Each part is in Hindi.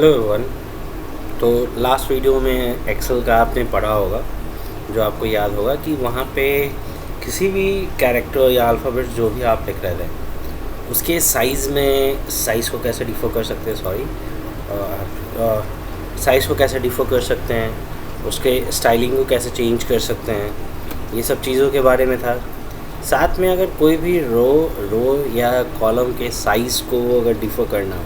Hello everyone. तो लास्ट वीडियो में एक्सेल का आपने पढ़ा होगा, जो आपको याद होगा कि वहाँ पे किसी भी कैरेक्टर या अल्फ़ाबेट जो भी आप लिख रहे थे उसके साइज़ को कैसे डिफर कर सकते हैं, साइज़ को कैसे डिफर कर सकते हैं, उसके स्टाइलिंग को कैसे चेंज कर सकते हैं, ये सब चीज़ों के बारे में था। साथ में अगर कोई भी रो या कॉलम के साइज़ को अगर डिफर करना हो,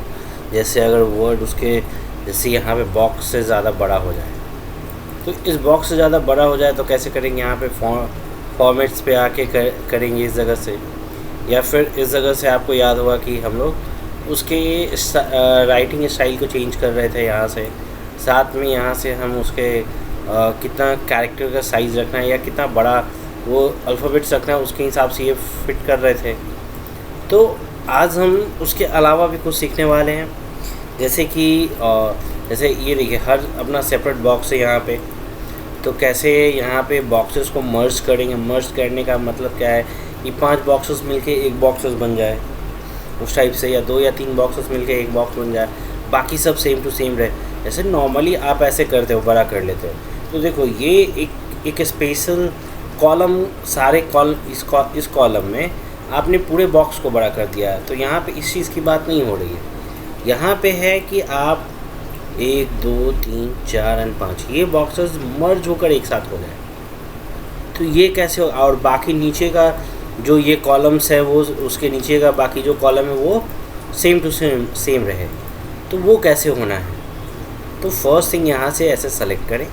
जैसे अगर वर्ड उसके जैसे यहाँ पे बॉक्स से ज़्यादा बड़ा हो जाए, तो इस बॉक्स से ज़्यादा बड़ा हो जाए तो कैसे करेंगे, यहाँ पे फॉर्मेट्स पे आके करेंगे इस जगह से, या फिर इस जगह से आपको याद होगा कि हम लोग उसके राइटिंग स्टाइल को चेंज कर रहे थे यहाँ से। साथ में यहाँ से हम उसके कितना कैरेक्टर का साइज़ रखना है या कितना बड़ा वो अल्फ़ाबेट्स रखना है उसके हिसाब से ये फिट कर रहे थे। तो आज हम उसके अलावा भी कुछ सीखने वाले हैं, जैसे कि जैसे ये देखिए हर अपना सेपरेट बॉक्स है यहाँ पे, तो कैसे यहाँ पे बॉक्सेस को मर्ज करेंगे। मर्ज करने का मतलब क्या है कि 5 बॉक्सेस मिलके एक बॉक्सेस बन जाए उस टाइप से, या 2 या 3 बॉक्सेस मिलके एक बॉक्स बन जाए, बाकी सब सेम टू सेम रहे। जैसे नॉर्मली आप ऐसे करते हो, बड़ा कर लेते हो। तो देखो ये एक स्पेशल कॉलम, सारे इस कॉलम में आपने पूरे बॉक्स को बड़ा कर दिया है। तो यहाँ पे इस चीज़ की बात नहीं हो रही है, यहाँ पे है कि आप 1 2 3 4 और 5 ये बॉक्सेस मर्ज होकर एक साथ हो जाए। तो ये कैसे हो, और बाकी नीचे का जो ये कॉलम्स है वो उसके नीचे का बाकी जो कॉलम है वो सेम टू सेम रहे, तो वो कैसे होना है। तो फर्स्ट थिंग यहाँ से ऐसे सेलेक्ट करें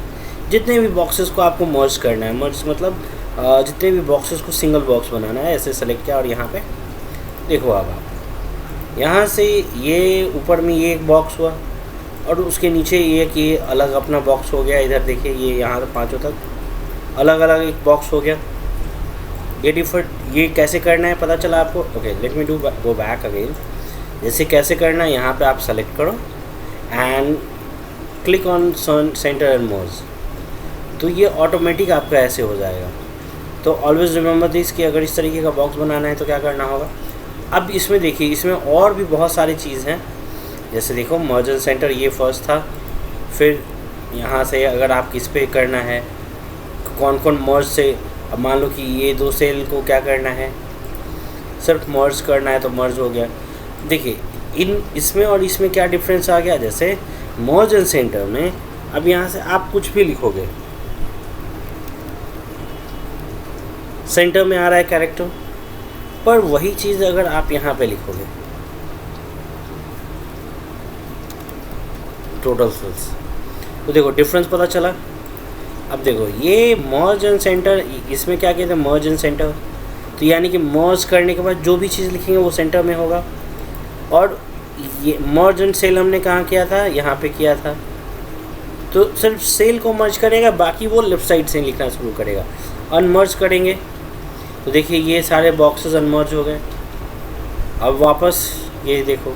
जितने भी बॉक्सेस को आपको मर्ज करना है, मर्ज मतलब जितने भी बॉक्सेस को सिंगल बॉक्स बनाना है, ऐसे सेलेक्ट किया। और यहाँ पे देखो अब आप यहाँ से ये ऊपर में ये एक बॉक्स हुआ और उसके नीचे ये अलग अपना बॉक्स हो गया। इधर देखिए ये यहाँ से 5 तक अलग अलग एक बॉक्स हो गया। ये कैसे करना है पता चला आपको। ओके, लेट मी गो बैक अगेन। जैसे कैसे करना है, यहाँ पे आप सेलेक्ट करो and click on centre and merge, तो ये ऑटोमेटिक आपका ऐसे हो जाएगा। तो ऑलवेज रिमेंबर दिस कि अगर इस तरीके का बॉक्स बनाना है तो क्या करना होगा। अब इसमें देखिए, इसमें और भी बहुत सारी चीज़ हैं। जैसे देखो मर्ज एंड सेंटर ये फर्स्ट था, फिर यहाँ से अगर आप किस पे करना है, कौन कौन मर्ज से, अब मान लो कि ये 2 सेल को क्या करना है, सिर्फ मर्ज करना है तो मर्ज हो गया। देखिए इसमें और इसमें क्या डिफरेंस आ गया। जैसे मर्ज एंड सेंटर में अब यहाँ से आप कुछ भी लिखोगे, सेंटर में आ रहा है कैरेक्टर, पर वही चीज़ अगर आप यहाँ पे लिखोगे टोटल सेल्स, तो देखो डिफरेंस पता चला। अब देखो ये मर्ज एंड सेंटर, इसमें क्या कहते हैं मर्ज एंड सेंटर, तो यानी कि मर्ज करने के बाद जो भी चीज़ लिखेंगे वो सेंटर में होगा। और ये मर्ज एंड सेल हमने कहाँ किया था, यहाँ पे किया था। तो सिर्फ सेल को मर्ज करेगा, बाकी वो लेफ्ट साइड से लिखना शुरू करेगा। अनमर्ज करेंगे तो देखिए ये सारे बॉक्सेस अनमर्ज हो गए। अब वापस ये देखो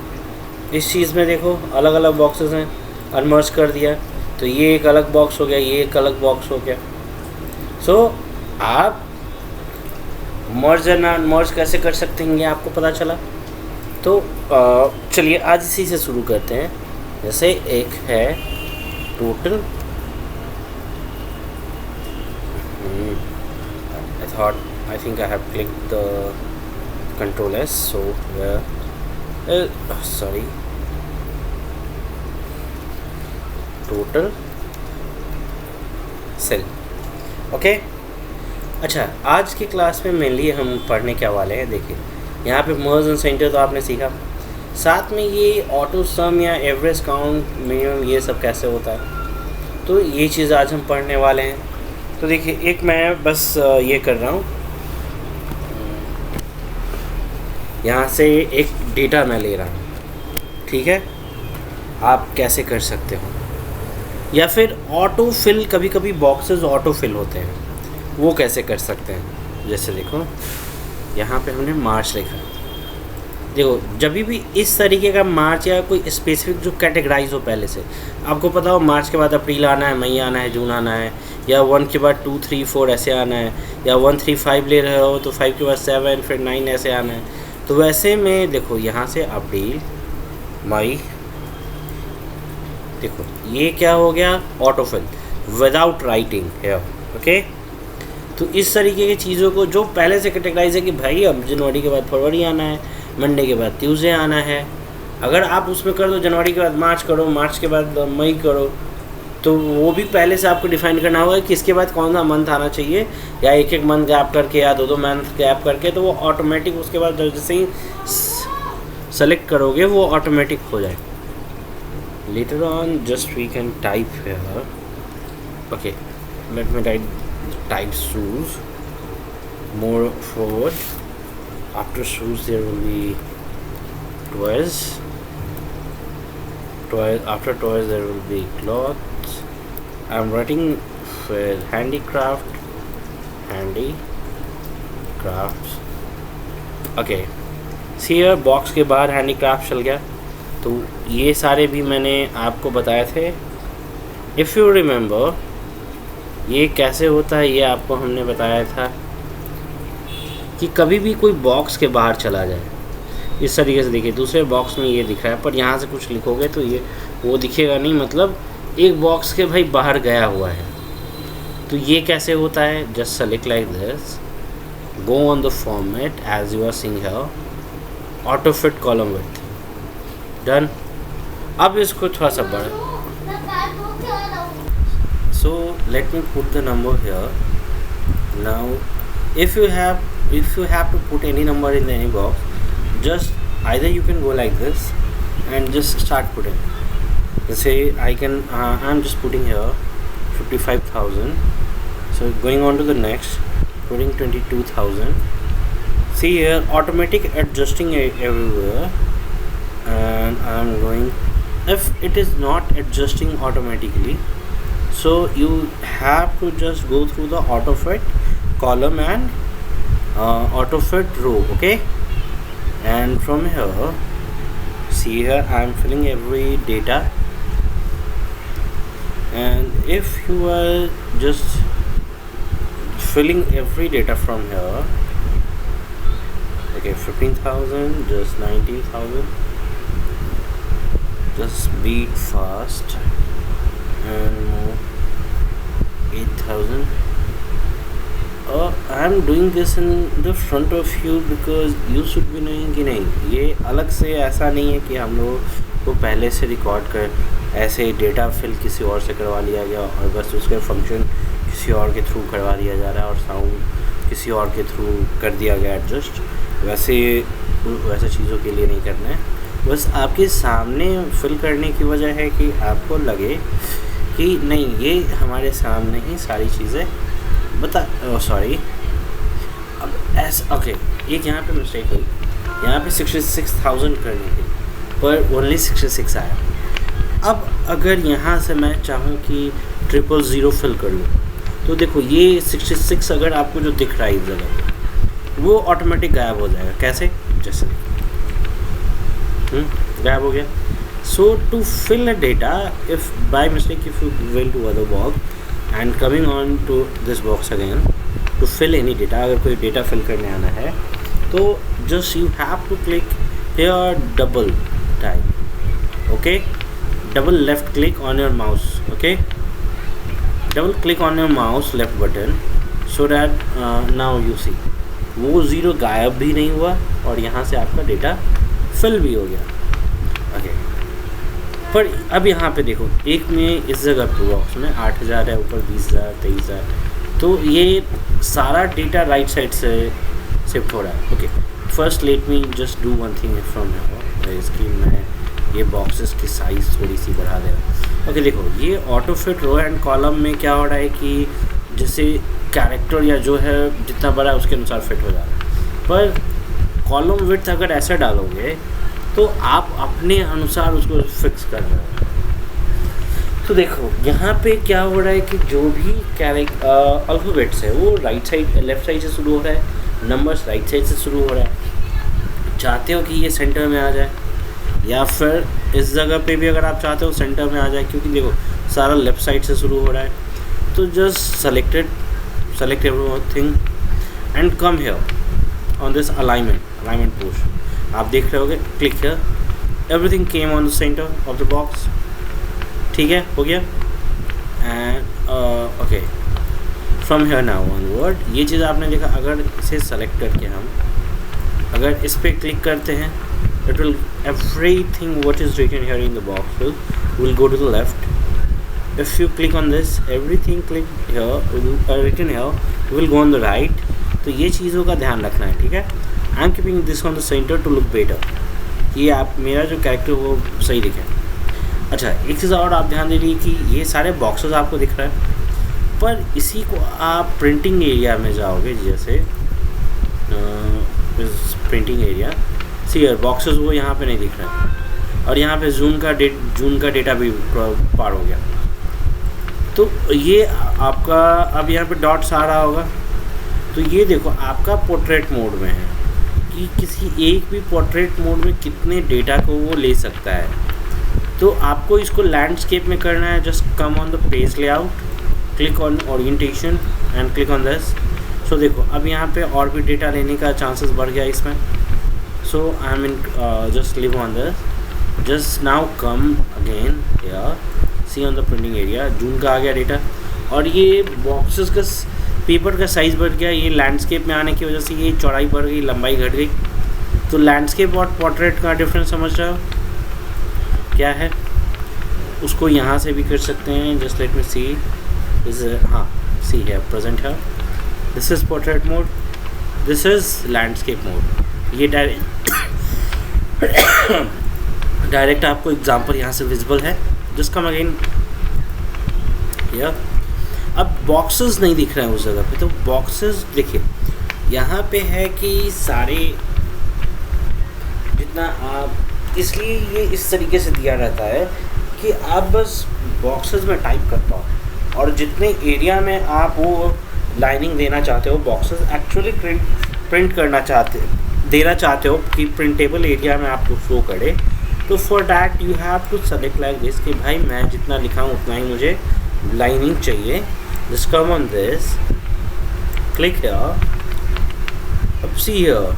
इस चीज़ में देखो अलग अलग बॉक्सेस हैं, अनमर्ज कर दिया तो ये एक अलग बॉक्स हो गया, ये एक अलग बॉक्स हो गया। सो आप मर्ज एंड अनमर्ज कैसे कर सकते हैं ये आपको पता चला। तो चलिए आज इसी से शुरू करते हैं। जैसे एक है total, I think I have clicked the Control S, so sorry, total cell। Okay, अच्छा आज की क्लास में मेनली हम पढ़ने क्या वाले हैं। देखिए यहाँ पे मर्ज एंड सेंटर तो आपने सीखा, साथ में ये ऑटो सम या एवरेज काउंट मिनिमम ये सब कैसे होता है, तो ये चीज़ आज हम पढ़ने वाले हैं। तो देखिए एक मैं बस ये कर रहा हूँ, यहाँ से एक डेटा मैं ले रहा हूँ, ठीक है। आप कैसे कर सकते हो, या फिर ऑटो फिल, कभी कभी बॉक्सेस ऑटो फिल होते हैं, वो कैसे कर सकते हैं। जैसे देखो यहाँ पे हमने मार्च लिखा, देखो जब भी इस तरीके का मार्च या कोई स्पेसिफिक जो कैटेगराइज हो पहले से, आपको पता हो मार्च के बाद अप्रैल आना है, मई आना है, जून आना है, या 1 के बाद 2 3 4 ऐसे आना है, या 1 3 5 ले रहे हो तो 5 के बाद 7 फिर 9 ऐसे आना है। तो वैसे में देखो यहाँ से अप्रैल, मई, देखो ये क्या हो गया, ऑटोफिल विदाउट राइटिंग है, ओके। तो इस तरीके की चीज़ों को जो पहले से कैटेगराइज है कि भाई अब जनवरी के बाद फरवरी आना है, मंडे के बाद ट्यूसडे आना है, अगर आप उसमें कर दो जनवरी के बाद मार्च करो, मार्च के बाद मई करो, तो वो भी पहले से आपको डिफाइन करना होगा कि इसके बाद कौन सा मंथ आना चाहिए, या एक एक मंथ गैप करके या दो मंथ गैप करके, तो वो ऑटोमेटिक उसके बाद जैसे ही सेलेक्ट करोगे वो ऑटोमेटिक हो जाए। Later on just we can type here, okay let me write type shoes, more forward, after shoes there will be toys, after toys there will be clothes. I'm writing for handicrafts, okay। see here box के बाहर handicraft चल गया, तो ये सारे भी मैंने आपको बताए थे। if you remember ये कैसे होता है, ये आपको हमने बताया था कि कभी भी कोई बॉक्स के बाहर चला जाए, इस तरीके से देखिए दूसरे बॉक्स में ये दिख रहा है, पर यहाँ से कुछ लिखोगे तो ये वो दिखेगा नहीं, मतलब एक बॉक्स के भाई बाहर गया हुआ है। तो ये कैसे होता है, just select like this, go on the format as you are seeing here, auto fit column width, done. अब इसको थोड़ा सा बढ़ा, so let me put the number here. Now if you have to put any number in any box, just either you can go like this and just start putting. Say I'm just putting here 55,000, so going on to the next, putting 22,000. see here automatic adjusting everywhere, and I'm going, if it is not adjusting automatically, so you have to just go through the auto fit column and auto fit row, okay। and from here, see here I'm filling every data, and if you are just filling every data from here, okay 15,000, just 19,000, just beat fast and more 8,000. I am doing this in the front of you because you should be knowing कि नहीं, ये अलग से ऐसा नहीं है कि हम लोग को पहले से रिकॉर्ड कर ऐसे डेटा फिल किसी और से करवा लिया गया और बस उसके फंक्शन किसी और के थ्रू करवा दिया जा रहा है और साउंड किसी और के थ्रू कर दिया गया एडजस्ट। वैसे चीज़ों के लिए नहीं करना है, बस आपके सामने फिल करने की वजह है कि आपको लगे कि नहीं ये हमारे सामने ही सारी चीज़ें सॉरी अब ऐसा, ओके एक यहाँ पे मिस्टेक हुई, यहाँ पे 66,000 करने की पर ओनली 66 आया। अब अगर यहाँ से मैं चाहूँ कि 000 फिल कर लूँ, तो देखो ये 66 अगर आपको जो दिख रहा है इस जगह पे वो ऑटोमेटिक गायब हो जाएगा। कैसे, जैसे गायब हो गया। So to fill a data, if by mistake if you went to other box and coming on to this box again to fill any data, अगर कोई data fill करने आना है तो just you have to click here double time, okay, double left click on your mouse, okay, double click on your mouse left button so that now you see वो ज़ीरो गायब भी नहीं हुआ और यहाँ से आपका डेटा फिल भी हो गया, ओके। पर अब यहाँ पे देखो एक में इस जगह पे बॉक्स में 8,000 है, ऊपर 20,000 23,000, तो ये सारा डेटा राइट साइड से शिफ्ट हो रहा है, okay. First let me just do one thing from इसकी मैं ये बॉक्सेस की साइज़ थोड़ी सी बढ़ा दे रहा, ओके। देखो ये auto fit row and column में क्या हो रहा है कि जैसे कैरेक्टर या जो है जितना बड़ा है उसके अनुसार फिट हो जा रहा है, पर कॉलम विड्थ अगर ऐसे डालोगे तो आप अपने अनुसार उसको फिक्स कर रहे हो। तो देखो यहाँ पे क्या हो रहा है कि जो भी अल्फ़ाबेट्स है वो राइट साइड लेफ़्ट साइड से शुरू हो रहा है, नंबर्स राइट साइड से शुरू हो रहा है। चाहते हो कि ये सेंटर में आ जाए या फिर इस जगह पे भी अगर आप चाहते हो सेंटर में आ जाए, क्योंकि देखो सारा लेफ़्ट साइड से शुरू हो रहा है, तो just select everything and come here on this alignment push. आप देख रहे होगे, click here, everything came on the centre of the box, ठीक है, हो गया। And okay, from here now onward ये चीज़ आपने देखा। अगर इसे सेलेक्ट करके हम अगर इस पर क्लिक करते हैं, it will everything what is written here in the box will go to the left. If you click on this, everything click here written here will go on the right. तो ये चीज़ों का ध्यान रखना है, ठीक है। I am keeping this on the centre to look better, ये आप मेरा जो कैरेक्टर वो सही दिखे। अच्छा, एक चीज़ और आप ध्यान दे रही कि ये सारे बॉक्सेस आपको दिख रहा है, पर इसी को आप प्रिंटिंग एरिया में जाओगे, जैसे प्रिंटिंग एरिया, सी यार बॉक्सेस वो यहाँ पे नहीं दिख रहा है, और यहाँ पे जून का डेटा भी पार हो गया। तो ये आपका अब यहाँ पे डॉट्स आ रहा होगा, तो ये देखो आपका पोर्ट्रेट मोड में है कि किसी एक भी पोर्ट्रेट मोड में कितने डेटा को वो ले सकता है। तो आपको इसको लैंडस्केप में करना है, just come on the page layout, click on orientation and click on this. So देखो अब यहाँ पे और भी डेटा लेने का चांसेस बढ़ गया इसमें। So I'm in just leave on this, just now come again here, see on the printing area, जून का आ गया डेटा, और ये बॉक्सेस का पेपर का साइज़ बढ़ गया। ये लैंडस्केप में आने की वजह से ये चौड़ाई बढ़ गई, लंबाई घट गई। तो लैंडस्केप और पोर्ट्रेट का डिफरेंस समझ रहे हो क्या है? उसको यहाँ से भी कर सकते हैं। Just let me see is, हाँ सी है प्रेजेंट है, this is portrait mode, this is landscape mode. ये डायरेक्ट आपको एग्जांपल यहाँ से विजिबल है। जस्ट कम अगेन या अब बॉक्सेस नहीं दिख रहे हैं उस जगह पे, तो बॉक्सेस देखिए यहाँ पे है कि सारे जितना आप, इसलिए ये इस तरीके से दिया रहता है कि आप बस बॉक्सेस में टाइप कर पाओ, और जितने एरिया में आप वो लाइनिंग देना चाहते हो, बॉक्सेस एक्चुअली प्रिंट करना देना चाहते हो कि प्रिंटेबल एरिया में आपको शो करे। तो for that you have to select like this कि भाई मैं जितना लिखा हूँ उतना ही मुझे लाइनिंग चाहिए। Just come on this, click here, अब सी हियर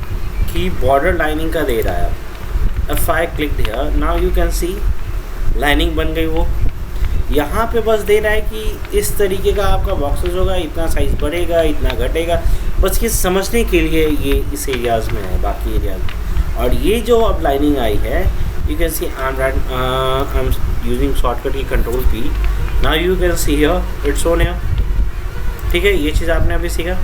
कि बॉर्डर लाइनिंग का दे रहा है। If I click here now you can see lining बन गई। वो यहाँ पे बस दे रहा है कि इस तरीके का आपका बॉक्सेस होगा, इतना साइज़ बढ़ेगा, इतना घटेगा, बस ये समझने के लिए ये इस एरियाज़ में है, बाकी एरियाज। और ये जो अब लाइनिंग आई है, you can see I am using shortcut की कंट्रोल की। Now you can see here it's on here, ठीक है। ये चीज़ आपने अभी सीखा।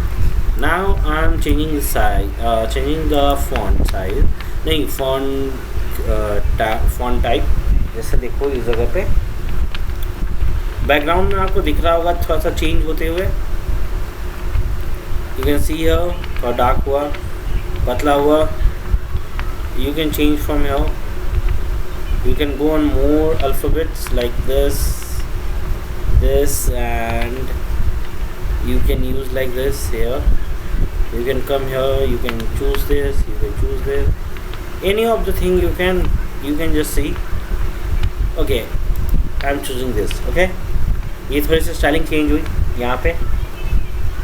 Now I am changing size, changing the font size, नहीं फॉन्ट टाइप। जैसे देखो इस जगह पे बैकग्राउंड में आपको दिख रहा होगा थोड़ा सा चेंज होते हुए। यू कैन सी हियर थोड़ा डार्क हुआ, पतला हुआ। You can change from here, you can go on more alphabets like this and you can use like this here. You can come here, you can choose this, you can choose this, any of the thing you can just see. Okay, I'm choosing this. Okay, ये थोड़ी सी स्टाइलिंग चेंज हुई यहाँ पे।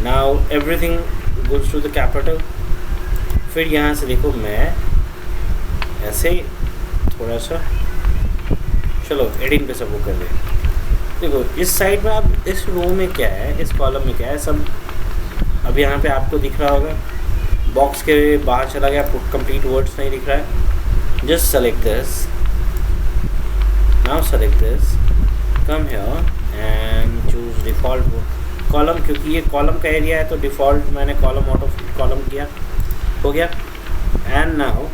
Now everything goes to the capital। फिर यहाँ से देखो मैं ऐसे थोड़ा सा, चलो एडिटिंग पे सब वो कर ले। देखो इस साइड में अब इस रो में क्या है, इस कॉलम में क्या है, सब अब यहाँ पे आपको दिख रहा होगा। बॉक्स के बाहर चला गया, कंप्लीट वर्ड्स नहीं दिख रहा है। Just select this, now select this, come here and choose default column, क्योंकि ये कॉलम का एरिया है तो डिफ़ॉल्ट मैंने कॉलम ऑटो कॉलम किया, हो गया। एंड नाउ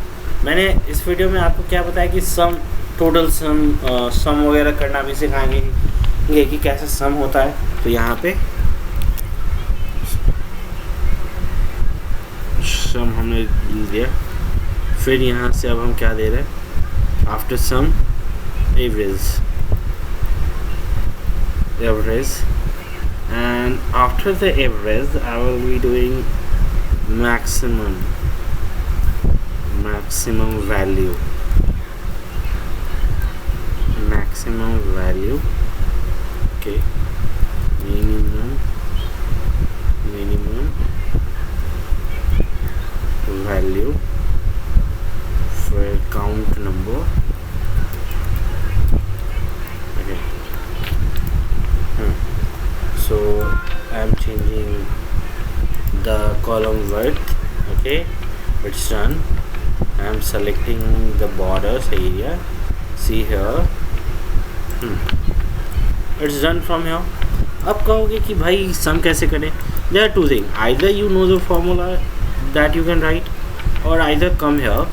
मैंने इस वीडियो में आपको क्या बताया कि सम, टोटल सम वगैरह करना भी सिखाएंगे कि कैसे सम होता है। तो यहाँ पे सम हमने दिया, फिर यहाँ से अब हम क्या दे रहे हैं, after sum average, and after the average I will be doing maximum value, okay, minimum value for count number, okay, so I am changing the column width. Okay, it's done. I am selecting the borders area. See here, it's done from here. अब कहोगे कि भाई सम कैसे करें? There are two things. Either you know the formula that you can write, or either come here,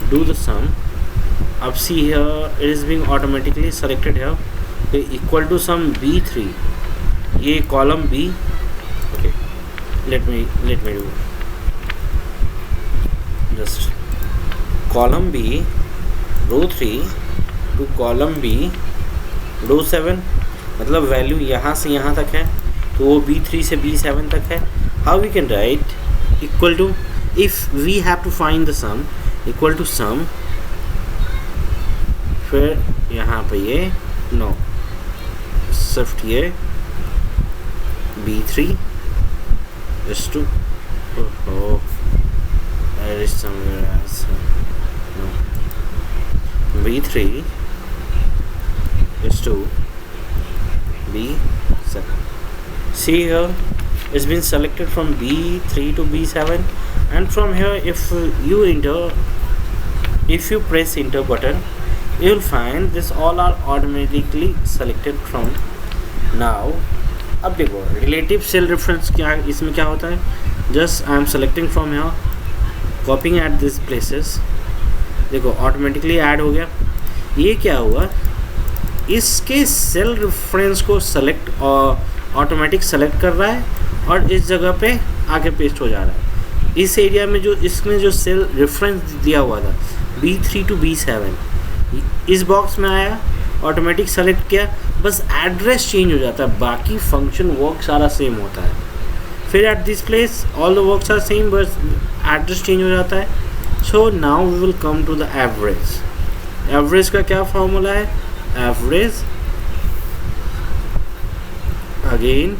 do the sum. अब see here, it is being automatically selected here. Equal to sum B3. ये column B. Okay, let me do just column B row 3 to column B row 7. मतलब वैल्यू यहाँ से यहाँ तक है, तो वो B3 से B7 तक है. How we can write equal to, if we have to find the sum, equal to sum, फिर यहाँ पे ये नो शिफ्ट ये B3 is to there is somewhere else. No, B3 is to B7. See here, it's been selected from B3 to B7, and from here if you press enter button, you will find this all are automatically selected from. Now अब देखो रिलेटिव सेल रेफरेंस क्या, इसमें क्या होता है, just I am selecting from here, कॉपिंग at this places. देखो ऑटोमेटिकली ऐड हो गया. ये क्या हुआ, इसके सेल रेफरेंस को सेलेक्ट और ऑटोमेटिक सेलेक्ट कर रहा है और इस जगह पे आके पेस्ट हो जा रहा है. इस एरिया में जो इसमें जो सेल रेफरेंस दिया हुआ था B3 to B7, इस बॉक्स में आया, ऑटोमेटिक सेलेक्ट किया, बस एड्रेस चेंज हो जाता है, बाकी फंक्शन वर्क सारा सेम होता है. फिर at this place all the works are same, बस एड्रेस चेंज हो जाता है. So now we will come to the average. Average का क्या फॉर्मूला है, एवरेज अगेन,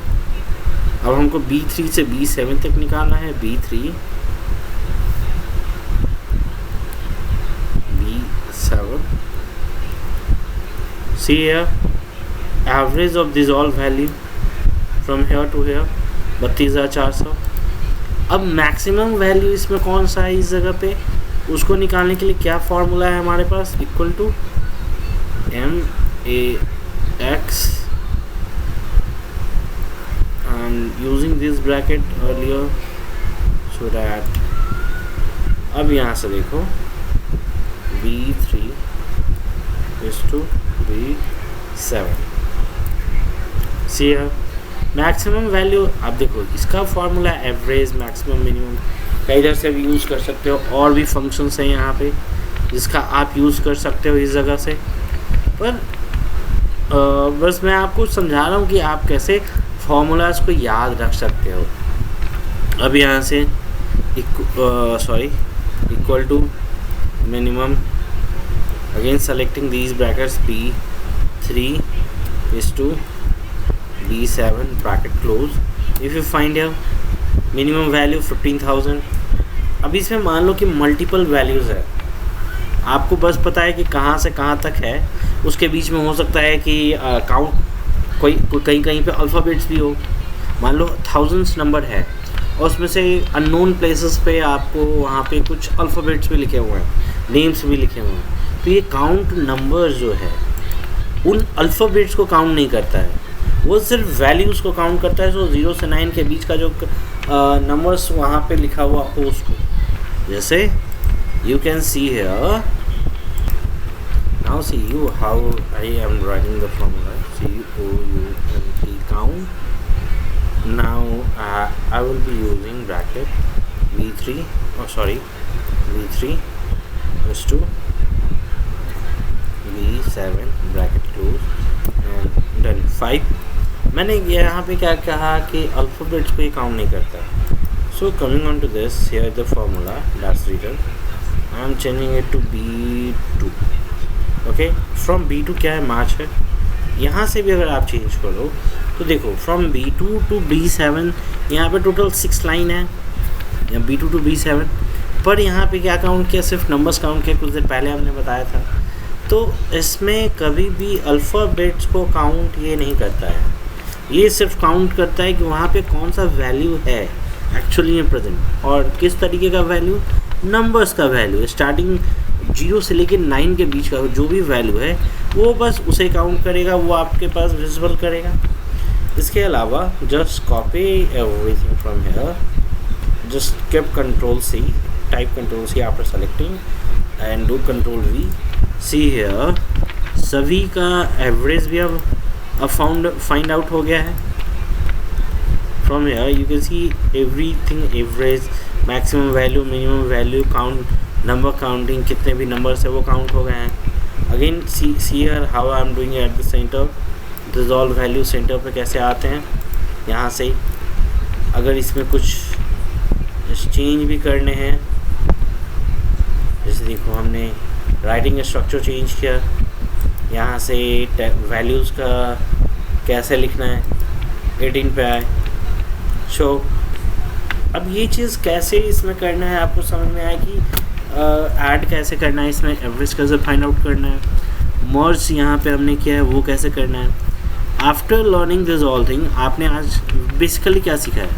अब हमको B3 से B7 तक निकालना है. B3 B7, see here, average of this all value from here to here 32,400. अब मैक्सिमम वैल्यू इसमें कौन सा है इस जगह पे, उसको निकालने के लिए क्या फॉर्मूला है हमारे पास, equal to MAX, and using this bracket earlier so that, अब यहाँ से देखो B3 is to B7. See maximum value, आप देखो इसका फॉर्मूला एवरेज, मैक्सिमम, मिनिमम का इधर से भी यूज़ कर सकते हो. और भी फंक्शंस हैं यहाँ पे जिसका आप यूज़ कर सकते हो इस जगह से. पर बस मैं आपको समझा रहा हूँ कि आप कैसे फार्मूलाज को याद रख सकते हो. अब यहाँ से equal to minimum, again selecting these brackets, B3 is to B7 bracket close. If you find your minimum value 15,000. अब इसमें मान लो कि मल्टीपल वैल्यूज़ है, आपको बस पता है कि कहाँ से कहाँ तक है, उसके बीच में हो सकता है कि काउंट कोई कहीं पे अल्फ़ाबेट्स भी हो. मान लो थाउजेंड्स नंबर है और उसमें से अननोन प्लेसेस पे आपको वहाँ पे कुछ अल्फ़ाबेट्स भी लिखे हुए हैं, नेम्स भी लिखे हुए हैं. तो ये काउंट नंबर जो है उन अल्फ़ाबेट्स को काउंट नहीं करता है, वो सिर्फ वैल्यूज़ को काउंट करता है. सो 0 से 9 के बीच का जो नंबर्स वहाँ पे लिखा हुआ हो उसको, जैसे you can see here, now see you how I am writing the formula, COUNT count. Now I will be using bracket B3 is to B7 bracket close and done. 5. मैंने यहाँ पे क्या कहा कि अल्फ़ाबेट्स को ये काउंट नहीं करता. So coming on to this, here is the formula that's written. I am changing it to B2. Okay, from B2 क्या है, मार्च है. यहाँ से भी अगर आप चेंज करो तो देखो फ्रॉम B2 to B7 यहाँ पे टोटल 6 लाइन है, या B2 to B7. पर यहाँ पे क्या काउंट किया, सिर्फ नंबर्स काउंट किया, कुछ देर पहले हमने बताया था. तो इसमें कभी भी अल्फ़ाबेट्स को काउंट ये नहीं करता है. ये सिर्फ काउंट करता है कि वहाँ पे कौन सा वैल्यू है एक्चुअली में प्रेजेंट, और किस तरीके का वैल्यू, नंबर्स का वैल्यू, स्टार्टिंग 0 से लेके 9 के बीच का जो भी वैल्यू है वो बस उसे काउंट करेगा, वो आपके पास विजिबल करेगा। इसके अलावा just copy everything from here, just keep control C, type control C after selecting and do control V. See here सभी का एवरेज भी अब फाइंड आउट हो गया है। From here you can see everything, average, maximum value, minimum value, count, number counting, कितने भी नंबर्स है वो काउंट हो गए हैं। Again see here how I am doing at the centre, dissolve value centre पे कैसे आते हैं यहाँ से। अगर इसमें कुछ चेंज भी करने हैं, जैसे देखो हमने राइटिंग स्ट्रक्चर चेंज किया, यहाँ से वैल्यूज़ का कैसे लिखना है 18 पे आए। सो अब ये चीज़ कैसे इसमें करना है आपको समझ में आया कि ऐड कैसे करना है, इसमें एवरेज कैसे फाइंड आउट करना है, मर्ज यहाँ पे हमने किया है वो कैसे करना है। After learning this all thing आपने आज बेसिकली क्या सीखा है,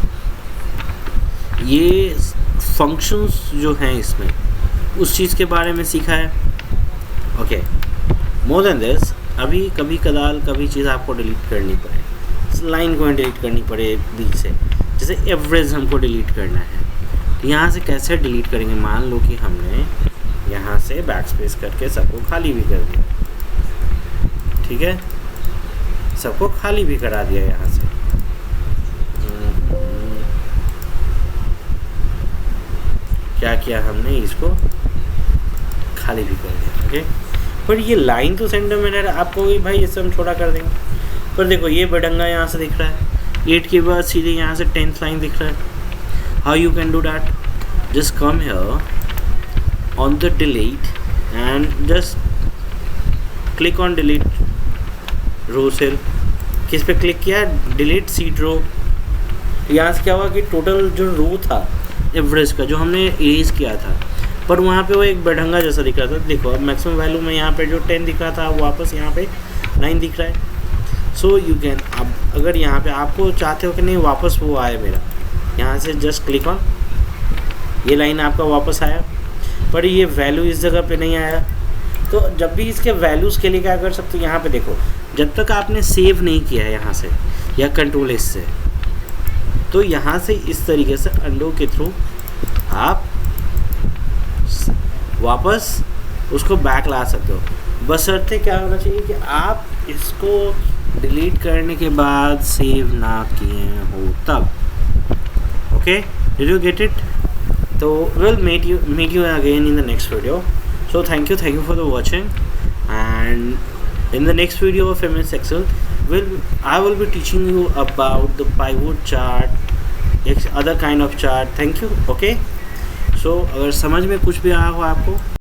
ये फंक्शंस जो हैं इसमें उस चीज़ के बारे में सीखा है। ओके, मोर देन दिस, अभी कभी कदाल कभी चीज़ आपको डिलीट करनी पड़े, इस लाइन को डिलीट करनी पड़े बीच से, जैसे एवरेज हमको डिलीट करना है, तो यहाँ से कैसे डिलीट करेंगे। मान लो कि हमने यहाँ से बैक स्पेस करके सबको खाली भी कर दिया, ठीक है, सबको खाली भी करा दिया यहाँ से। क्या किया हमने, इसको खाली भी कर दिया। ओके, पर ये लाइन तो सेंटर में रह रहा है, आपको भाई इसे हम छोटा कर देंगे। पर देखो ये बडंगा यहाँ से दिख रहा है, 8 के बाद सीधे यहाँ से 10th लाइन दिख रहा है। How you can do that, just come here on the delete and just click on delete row cell. किस पे क्लिक किया, डिलीट सीट रो। यहाँ से क्या हुआ कि टोटल जो रो था एवरेज का जो हमने इरेज किया था, पर वहाँ पे वो एक बडंगा जैसा दिख रहा था। देखो अब मैक्सिमम वैल्यू में यहाँ पे जो 10 दिख रहा था वापस यहाँ पे 9 दिख रहा है। सो यू कैन, अब अगर यहाँ पे आपको चाहते हो कि नहीं वापस वो आए मेरा, यहाँ से जस्ट क्लिक ऑन, ये लाइन आपका वापस आया, पर ये वैल्यू इस जगह पे नहीं आया। तो जब भी इसके वैल्यूज़ के लिए क्या कर सकते हो, यहाँ पे देखो जब तक आपने सेव नहीं किया है यहाँ से या कंट्रोल एस से, तो यहाँ से इस तरीके से अंडो के थ्रू आप वापस उसको बैक ला सकते हो। बशर्ते क्या होना चाहिए कि आप इसको डिलीट करने के बाद सेव ना किए हो तब। Okay, did you get it? तो will meet you again in the next video. So thank you for the watching, and in the next video of MS Excel I will be teaching you about the pivot chart, other kind of chart. Thank you. Okay, so अगर समझ में कुछ भी आया हो आपको